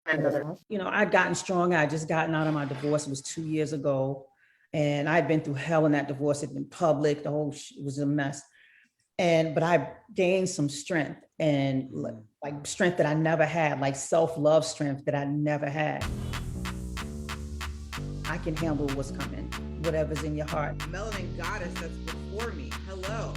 I'd gotten stronger. I just gotten out of my divorce. It was 2 years ago. And I'd been through hell in that divorce. It'd been public. It was a mess. But I gained some strength and like strength that I never had, like self-love strength that I never had. I can handle what's coming, whatever's in your heart. Melanin goddess that's before me. Hello.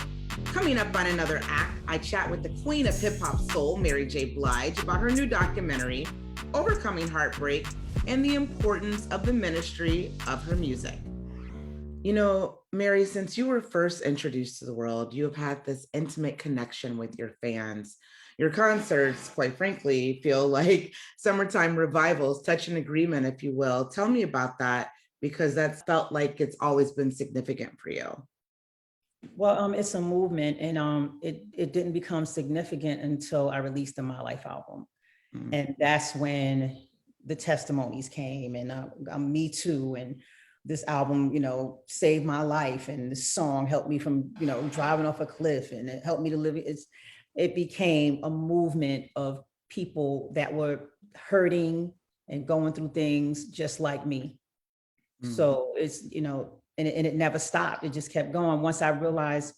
Coming up on another act, I chat with the queen of hip hop soul, Mary J. Blige, about her new documentary, Overcoming Heartbreak, and the importance of the ministry of her music. You know, Mary, since you were first introduced to the world, you have had this intimate connection with your fans. Your concerts, quite frankly, feel like summertime revivals, touch an agreement, if you will. Tell me about that, because that's felt like it's always been significant for you. Well, it's a movement, and it didn't become significant until I released the My Life album. And that's when the testimonies came, and Me Too, and this album, saved my life, and this song helped me from, driving off a cliff, and it helped me to live. It became a movement of people that were hurting and going through things just like me. So it's, and it never stopped. It just kept going. Once I realized,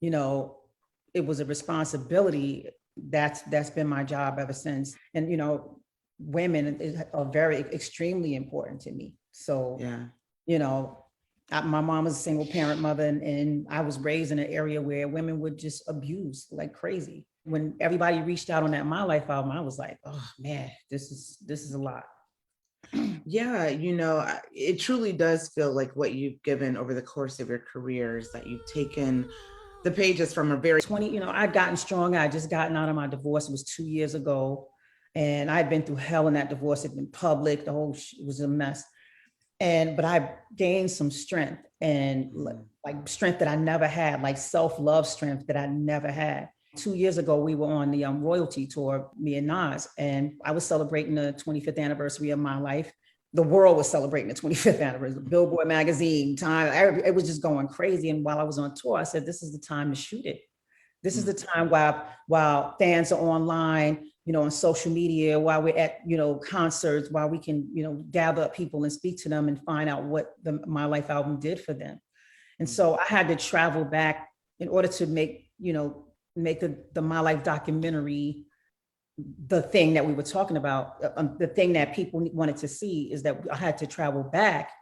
it was a responsibility, that's been my job ever since. And, women are very extremely important to me. So, my mom was a single parent mother, and I was raised in an area where women would just abuse like crazy. When everybody reached out on that My Life album, I was like, oh man, this is a lot. Yeah, it truly does feel like what you've given over the course of your careers, that you've taken the pages from a very 20, I'd gotten stronger. I just gotten out of my divorce. It was 2 years ago. And I'd been through hell in that divorce. It'd been public. It was a mess. But I gained some strength, and like strength that I never had, like self-love strength that I never had. 2 years ago, we were on the royalty tour, me and Nas, and I was celebrating the 25th anniversary of My Life. The world was celebrating the 25th anniversary. Billboard magazine, Time, it was just going crazy. And while I was on tour, I said, this is the time to shoot it. This is the time while fans are online, on social media, while we're at, concerts, while we can, gather up people and speak to them and find out what the My Life album did for them. And so I had to travel back in order to make the My Life documentary the thing that we were talking about. The thing that people wanted to see is that I had to travel back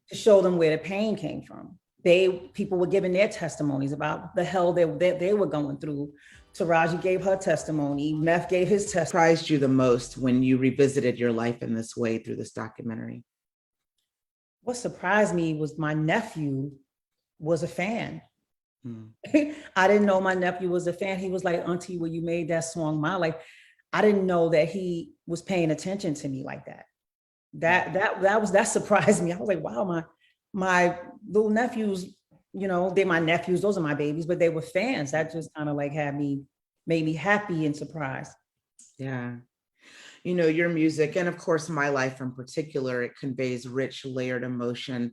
to show them where the pain came from. People were giving their testimonies about the hell they were going through. Taraji gave her testimony. Meth gave his testimony. Surprised you the most when you revisited your life in this way through this documentary? What surprised me was my nephew was a fan. I didn't know my nephew was a fan. He was like, Auntie, when you made that song, My Life, I didn't know that he was paying attention to me like that. That surprised me. I was like, wow, my little nephews, they're my nephews, those are my babies, but they were fans. That just kind of like made me happy and surprised. Yeah. Your music, and of course, My Life in particular, it conveys rich, layered emotion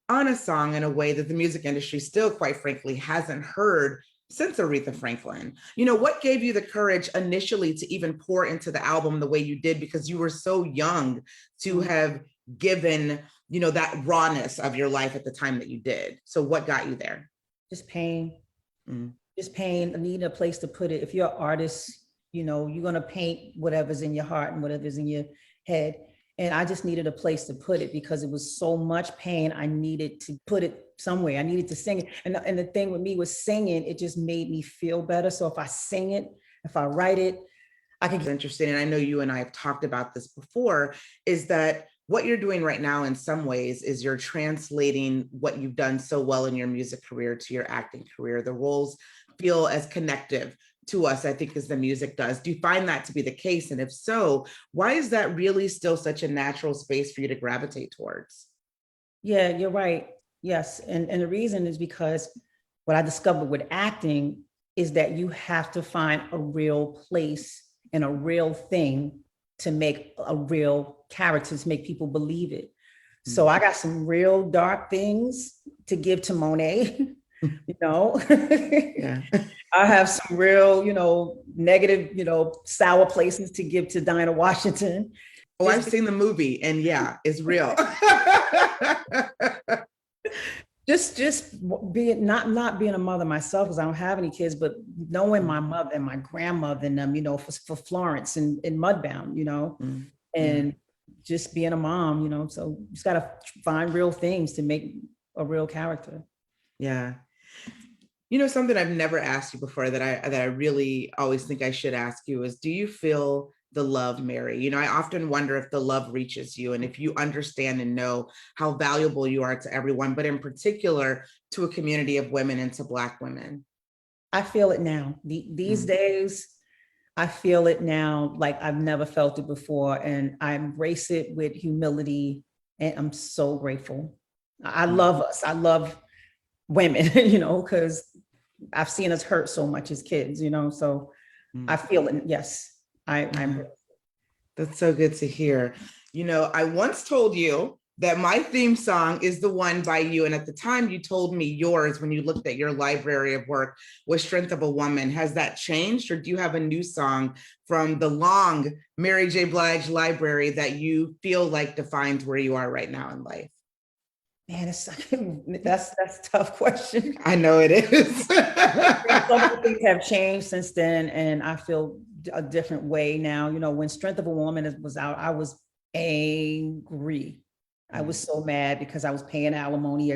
on a song in a way that the music industry still, quite frankly, hasn't heard since Aretha Franklin. What gave you the courage initially to even pour into the album the way you did? Because you were so young to have given, that rawness of your life at the time that you did. So what got you there? Just pain. Just pain. I need a place to put it. If you're an artist, you're going to paint whatever's in your heart and whatever's in your head. And I just needed a place to put it because it was so much pain. I needed to put it somewhere. I needed to sing it. And the thing with me was singing, it just made me feel better. So if I sing it, if I write it, I can get interested. And I know you and I have talked about this before, is that what you're doing right now in some ways is you're translating what you've done so well in your music career to your acting career. The roles feel as connective to us, I think, as the music does. Do you find that to be the case? And if so, why is that really still such a natural space for you to gravitate towards? Yeah, you're right. Yes. And the reason is because what I discovered with acting is that you have to find a real place and a real thing to make a real character, to make people believe it. So I got some real dark things to give to Monet. Yeah. I have some real, negative, sour places to give to Dinah Washington. Oh, I've seen the movie, and yeah, it's real. Just being not being a mother myself, because I don't have any kids, but knowing my mother and my grandmother and them, for Florence and Mudbound, and just being a mom, so you just gotta find real things to make a real character. Yeah. Something I've never asked you before that I really always think I should ask you is, do you feel the love, Mary? I often wonder if the love reaches you and if you understand and know how valuable you are to everyone, but in particular to a community of women and to Black women. I feel it now. These days, I feel it now like I've never felt it before. And I embrace it with humility. And I'm so grateful. I love us. I love women, because I've seen us hurt so much as kids, so I feel it. Yes, I'm. That's so good to hear. I once told you that my theme song is the one by you. And at the time you told me yours, when you looked at your library of work, was Strength of a Woman. Has that changed, or do you have a new song from the long Mary J. Blige library that you feel like defines where you are right now in life? Man, that's a tough question. I know it is. Some things have changed since then, and I feel a different way now. When Strength of a Woman was out, I was angry. I was so mad because I was paying alimony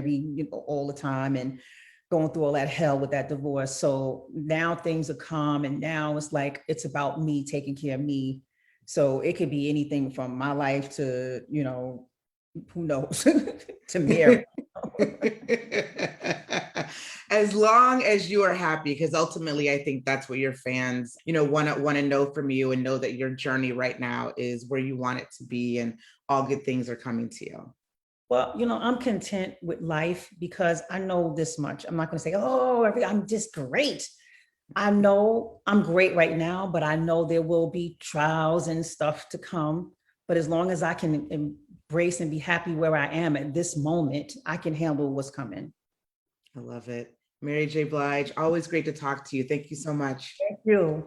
all the time and going through all that hell with that divorce. So now things are calm, and now it's like it's about me taking care of me. So it could be anything from my life to who knows, to Mary. As long as you are happy, because ultimately I think that's what your fans want to know from you, and know that your journey right now is where you want it to be and all good things are coming to you. Well, I'm content with life because I know this much. I'm not going to say, oh, I'm just great. I know I'm great right now, but I know there will be trials and stuff to come. But as long as I can embrace and be happy where I am at this moment, I can handle what's coming. I love it. Mary J. Blige, always great to talk to you. Thank you so much. Thank you.